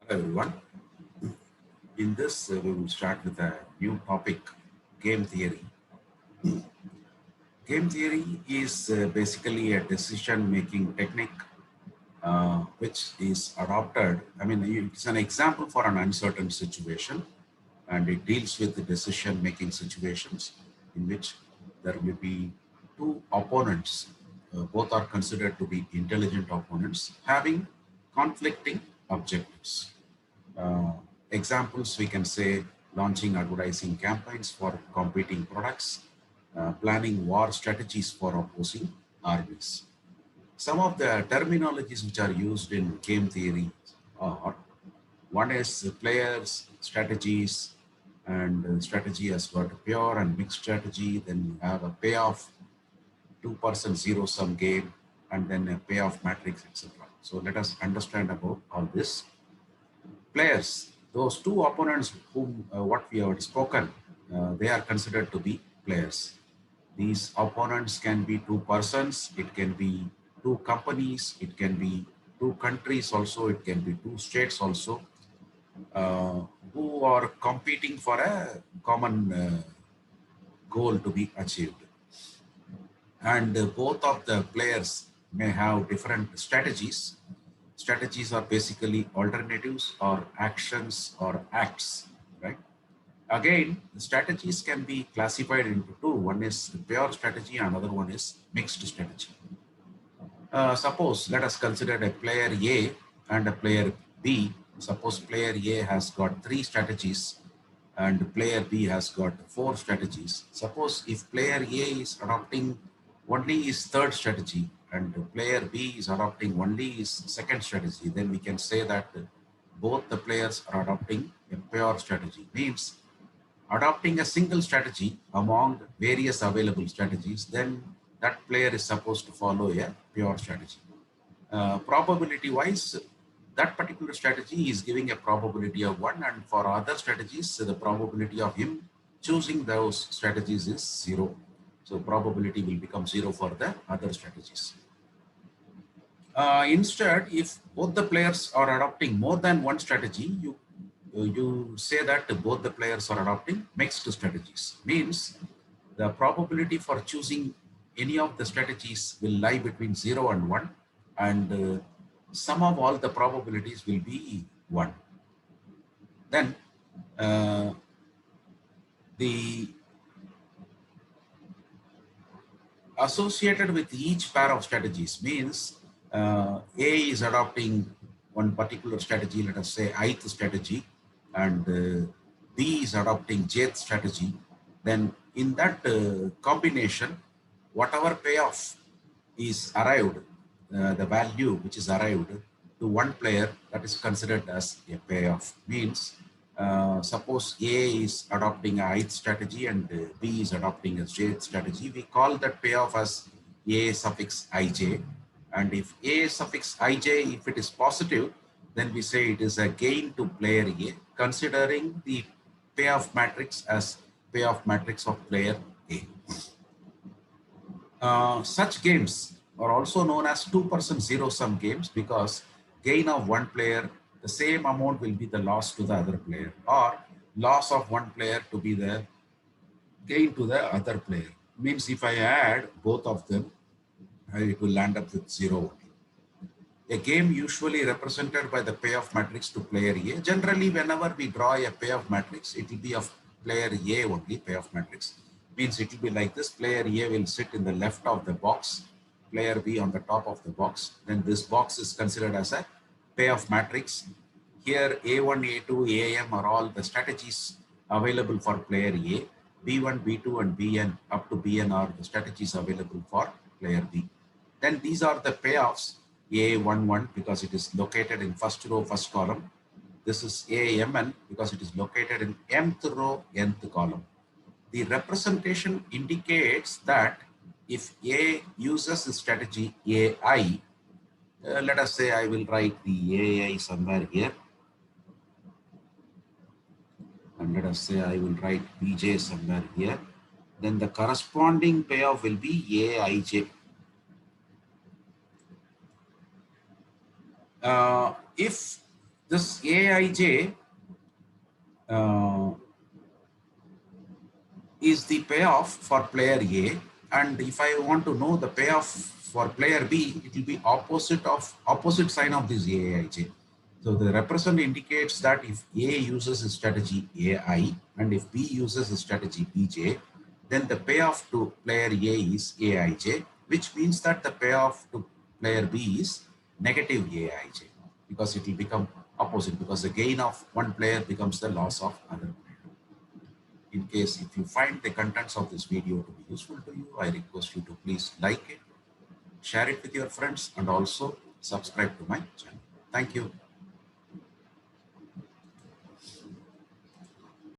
Everyone. In this, we will start with a new topic, game theory. Game theory is basically a decision-making technique which is adopted. I mean, it's an example for an uncertain situation, and it deals with the decision-making situations in which there will be two opponents. Both are considered to be intelligent opponents having conflicting objectives. Uh, Examples we can say launching advertising campaigns for competing products, planning war strategies for opposing armies. Some of the terminologies which are used in game theory are one is players, strategies, and strategy has got pure and mixed strategy. Then you have a payoff, two-person zero-sum game, and then a payoff matrix, etc. So let us understand about all this. Players, those two opponents whom what we have spoken, they are considered to be players. These opponents can be two persons, it can be two companies, it can be two countries also, it can be two states also, uh, who are competing for a common goal to be achieved. And both of the players may have different strategies. Strategies are basically alternatives or actions or acts, right? Again, the strategies can be classified into two. One is pure strategy, another one is mixed strategy. Suppose let us consider a player A and a player B. Suppose player A has got three strategies and player B has got four strategies. Suppose if player A is adopting only his third strategy and player B is adopting only his second strategy, then we can say that both the players are adopting a pure strategy. Means adopting a single strategy among various available strategies, then that player is supposed to follow a pure strategy. Probability wise, that particular strategy is giving a probability of 1, and for other strategies, the probability of him choosing those strategies is 0. So probability will become 0 for the other strategies. Instead, if both the players are adopting more than one strategy, you say that both the players are adopting mixed strategies. Means the probability for choosing any of the strategies will lie between 0 and 1, and sum of all the probabilities will be 1. Then uh, the associated with each pair of strategies means A is adopting one particular strategy, let us say ith strategy, and B is adopting jth strategy. Then in that combination, whatever payoff is arrived, the value which is arrived to one player, that is considered as a payoff. Means suppose A is adopting a ith strategy and B is adopting a jth strategy, we call that payoff as A suffix ij. And if A suffix ij, if it is positive, then we say it is a gain to player A, considering the payoff matrix as payoff matrix of player A. Such games are also known as two-person zero-sum games because gain of one player, the same amount will be the loss to the other player, or loss of one player to be the gain to the other player. Means if I add both of them, it will land up with 0. A game usually represented by the payoff matrix to player A. Generally, whenever we draw a payoff matrix, it will be of player A only, payoff matrix. Means it will be like this. Player A will sit in the left of the box, player B on the top of the box. Then this box is considered as a payoff matrix. Here A1, A2, AM are all the strategies available for player A. B1, B2 and Bn up to Bn are the strategies available for player B. Then these are the payoffs. A11 because it is located in first row, first column. This is AMN because it is located in mth row, nth column. The representation indicates that if A uses the strategy AI, let us say I will write the AI somewhere here. And let us say I will write BJ somewhere here. Then the corresponding payoff will be AIJ. If This AIJ is the payoff for player A, and if I want to know the payoff for player B, it will be opposite sign of this AIJ. So the represent indicates that if A uses a strategy AI and if B uses a strategy BJ, then the payoff to player A is AIJ, which means that the payoff to player B is negative AIJ, because it will become opposite, because the gain of one player becomes the loss of other player. In case if you find the contents of this video to be useful to you, I request you to please like it, share it with your friends, and also subscribe to my channel. Thank you.